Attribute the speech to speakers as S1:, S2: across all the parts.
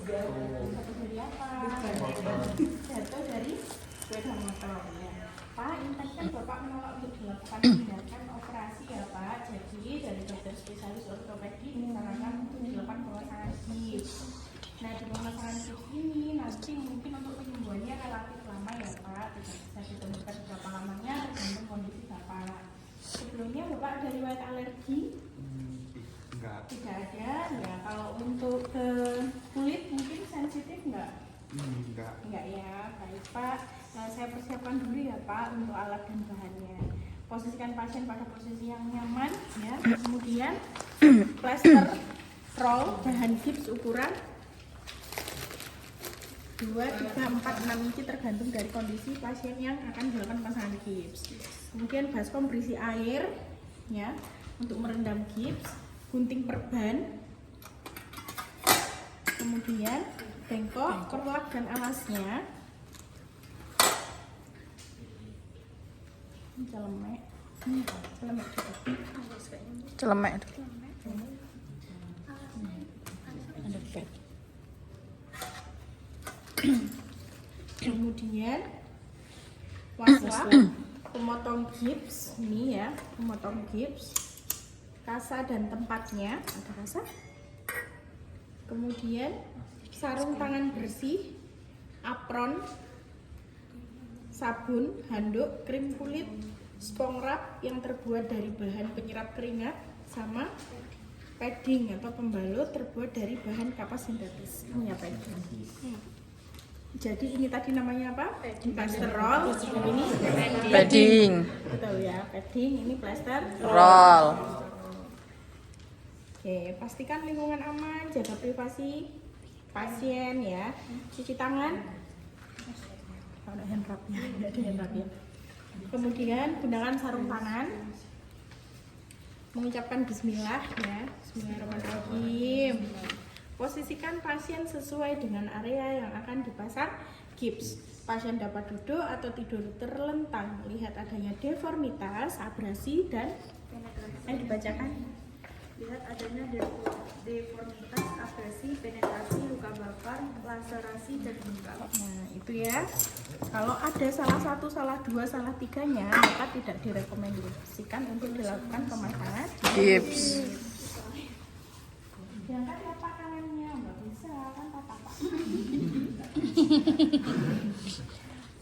S1: Jatuh dari apa? Jatuh dari sepeda motor ya. Pak, ini tadi kan Bapak menolak untuk dilakukan tindakan operasi ya Pak. Jadi dari dokter spesialis ortopedi menyarankan untuk dilakukan pemasangan gips. Nah di pemasangan gips ini nanti mungkin untuk penyembuhannya relatif lama ya Pak. Tidak bisa ditentukan berapa lamanya tergantung kondisi Bapak. Sebelumnya Bapak ada riwayat alergi?
S2: Enggak.
S1: Tidak ada. Ya kalau untuk ke kulit mungkin sensitif enggak?
S2: Enggak.
S1: Enggak ya, baik Pak. Nah, saya persiapkan dulu ya Pak untuk alat dan bahannya. Posisikan pasien pada posisi yang nyaman ya. Kemudian plaster roll bahan gips ukuran 2, 3, 4, 6 inci tergantung dari kondisi pasien yang akan dilakukan pasangan gips. Kemudian baskom berisi air ya untuk merendam gips, gunting perban. Kemudian bengkok, perlak dan alasnya. Celemek. Celemek juga.
S3: Celemek.
S1: Kemudian waslah, pemotong gips ini ya, pemotong gips, kasa dan tempatnya, ada kasa. Kemudian sarung tangan bersih, apron, sabun, handuk, krim kulit, spong wrap yang terbuat dari bahan penyerap keringat, sama padding atau pembalut terbuat dari bahan kapas sintetis. Ini ya padding. Jadi ini tadi namanya apa? Plaster roll. Ini
S3: Padding.
S1: betul ya, padding. Ini plaster
S3: Roll.
S1: Oke, pastikan lingkungan aman, jaga privasi pasien ya. Cuci tangan. Kalau ada hand rub-nya, nggak ada hand rub ya. Kemudian gunakan sarung tangan. Mengucapkan bismillah ya. Bismillahirrahmanirrahim. Posisikan pasien sesuai dengan area yang akan dipasang gips. Pasien dapat duduk atau tidur terlentang. Lihat adanya deformitas, abrasi dan dibacakan.
S4: Lihat adanya deformitas, abrasi, penetrasi, luka bakar, laserasi, dan bengkak.
S1: Nah itu ya. Kalau ada salah satu, salah dua, salah tiganya, maka tidak direkomendasikan untuk dilakukan pemasangan
S3: Gips.
S1: Jangan apa tangannya, nggak bisa kan apa.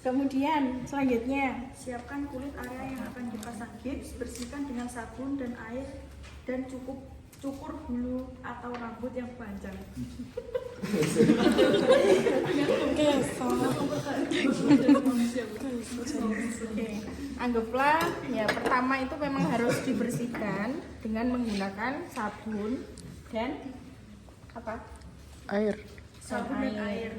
S1: Kemudian selanjutnya
S4: Siapkan kulit area yang akan dipasang gips, bersihkan dengan sabun dan air, dan cukur bulu atau rambut yang panjang.
S1: Oke, anggaplah ya pertama itu memang harus dibersihkan dengan menggunakan sabun dan apa?
S3: Air.
S4: Sabun dan air.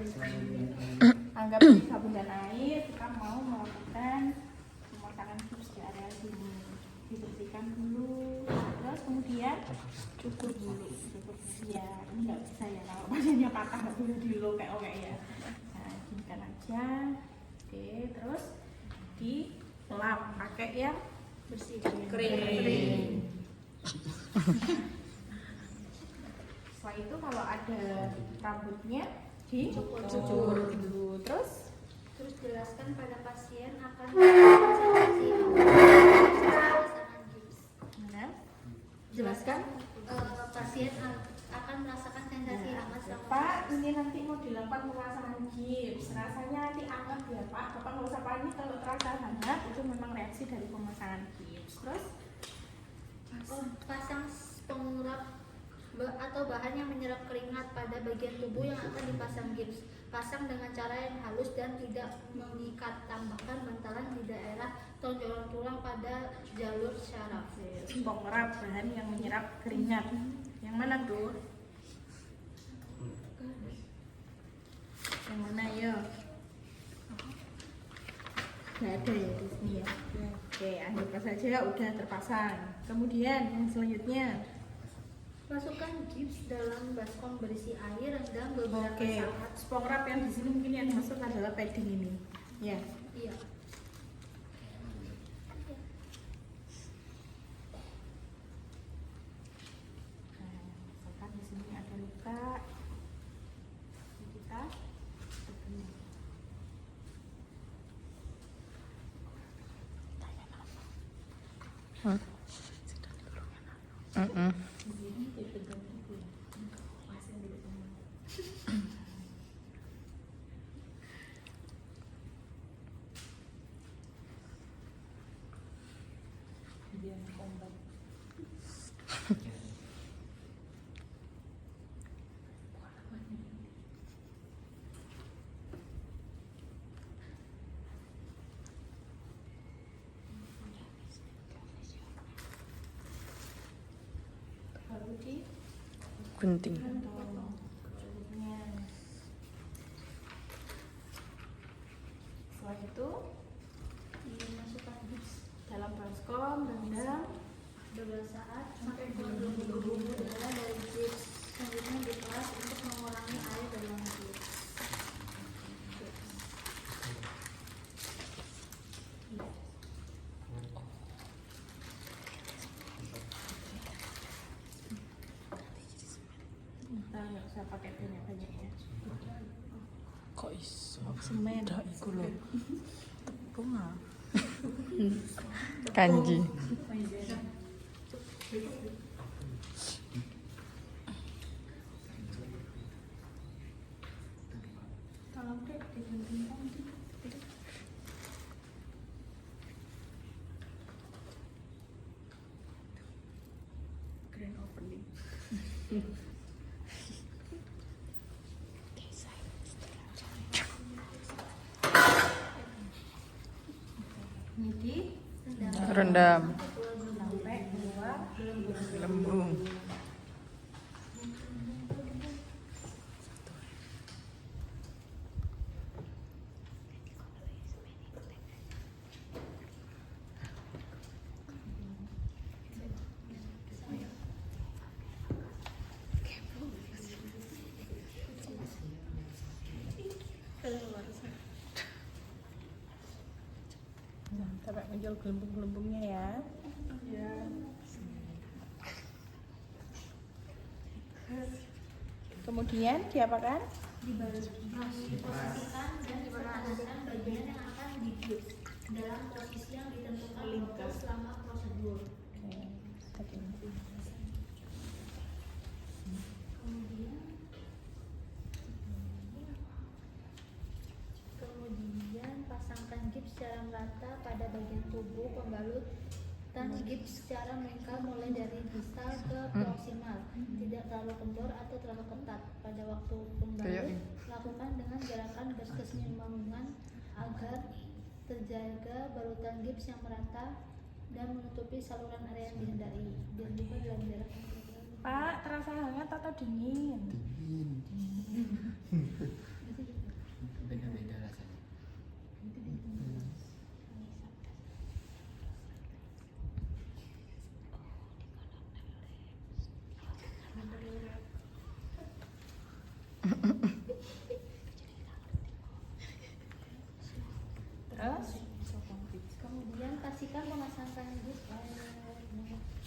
S1: Anggap ini sabun dan air, kita mau melakukan pemasangan gips di area sini. Dibersihkan dulu, terus kemudian cukur dulu. Ya, ini nggak bisa ya kalau pasiennya patah nggak boleh dilokek ya. Nah, ginikan aja. Oke, terus dilap pakai yang
S4: Bersih.
S1: kering. Setelah itu kalau ada rambutnya dicukur dulu. Terus
S4: Jelaskan pada pasien akan sensasi pasangan gips.
S1: mana? Jelaskan.
S4: Pasien akan merasakan sensasi hangat selama
S1: Pak, ini nanti mau dilakukan pemasangan gips. Rasanya nanti hangat ya Pak. Bapak nggak usah panik kalau terasa hangat, itu memang reaksi dari pemasangan gips. Terus
S4: pasang pengurap atau bahan yang menyerap keringat pada bagian tubuh yang akan dipasang gips. Pasang dengan cara yang halus dan tidak mengikat. Tambahkan bantalan di daerah tonjolan tulang pada jalur syaraf.
S1: spong wrap bahan yang menyerap keringat. Yang mana tuh? Yang mana ya? Nggak ada ya di sini ya. Oke, anggap saja udah terpasang. Kemudian yang selanjutnya.
S4: Masukkan gips dalam baskom berisi air, rendam beberapa
S1: Oke,
S4: saat.
S1: spong wrap yang di sini mungkin yang masuk adalah padding ini. Ya.
S4: Iya.
S1: Nah, misalkan di sini ada luka.
S3: Mm-mm.
S1: Baru di
S3: Gunting.
S1: kulitnya. Setelah itu
S4: Dimasukkan gips
S1: dalam baskom rendam
S4: 12 saat sampai berbumbur darah dari gips. Selanjutnya diperas untuk mengurangi air dalam gips.
S1: kita nggak usah pakai banyak-banyak ya.
S3: Kok iso?
S1: Semen.
S3: Udah iku lho. Tepung ah. Kanji.
S1: Tolong deh digunting tadi. Grand opening. Ini di
S3: Rendam.
S1: sampai keluar
S3: Lembung.
S1: Nah, sampai muncul gelembung-gelembungnya ya. Ya. Kemudian diapakan?
S4: Diposisikan dan dipertahankan bagian yang akan digips dalam posisi yang ditentukan dokter selama prosedur.
S1: Oke, tadi.
S4: Kemudian pasangkan gips secara merata pada bagian tubuh pembalut dan gips secara melingkar mulai dari distal ke proksimal, tidak terlalu kendor atau terlalu ketat. Pada waktu pembalut, lakukan dengan gerakan berkesinambungan agar terjaga balutan gips yang merata dan menutupi saluran area yang dihindari. Dan juga dalam jarak yang
S1: Pak, terasa hangat atau dingin?
S2: Beda-beda rasanya.
S1: Terus?
S4: Kemudian pastikan memasangkan gips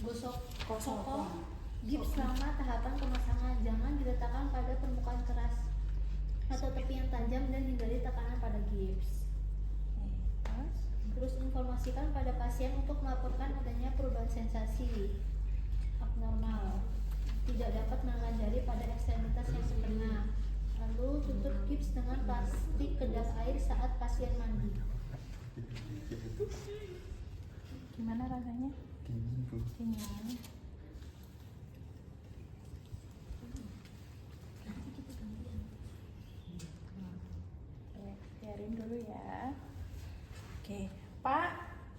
S4: gosok
S1: Kosong.
S4: kokoh gips selama tahapan pemasangan. Jangan diletakkan pada permukaan keras atau tepi yang tajam dan hindari tekanan pada gips.
S1: Terus?
S4: Terus informasikan pada pasien untuk melaporkan adanya perubahan sensasi abnormal, tidak dapat menekan jari pada ekstremitas yang terkena. Lalu tutup gips dengan plastik kedap air saat pasien mandi.
S1: Gimana rasanya?
S2: Dingin, Bu.
S1: Dingin. Biarin dulu ya. Oke, Pak,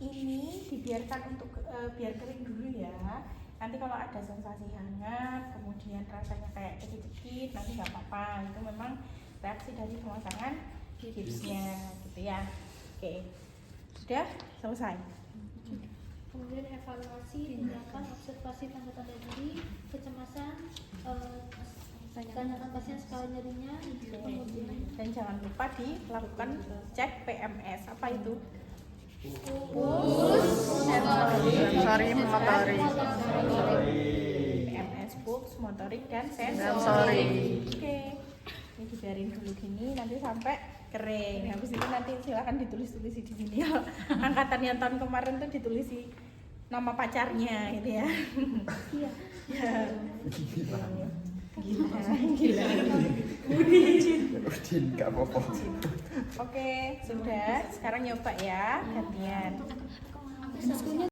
S1: ini dibiarkan untuk biar kering dulu ya. Nanti kalau ada sensasi hangat, kemudian rasanya kayak cekit-cekit, nanti nggak apa-apa. Itu memang reaksi dari pemasangan gipsnya, gitu ya. Oke, sudah selesai.
S4: Kemudian evaluasi, tindakan, observasi tanda-tanda nyeri, kecemasan, tanyakan pasien skala nyerinya, kemudian
S1: Dan jangan lupa dilakukan cek PMS. Apa itu?
S3: Sensori motorik.
S1: PMS, pulse, motorik, dan
S3: Sensorik.
S1: Oke, ini dibiarin dulu gini, nanti sampai kering. Habis itu nanti silakan ditulis-tulis di sini ya. Angkatan yang tahun kemarin tuh ditulis nama pacarnya gitu ya.
S4: Iya.
S1: Ya.
S2: Gila.
S1: Gila.
S2: Udin gak apa-apa.
S1: Oke, sudah. Sekarang nyoba ya, gantian.
S4: Sabtunya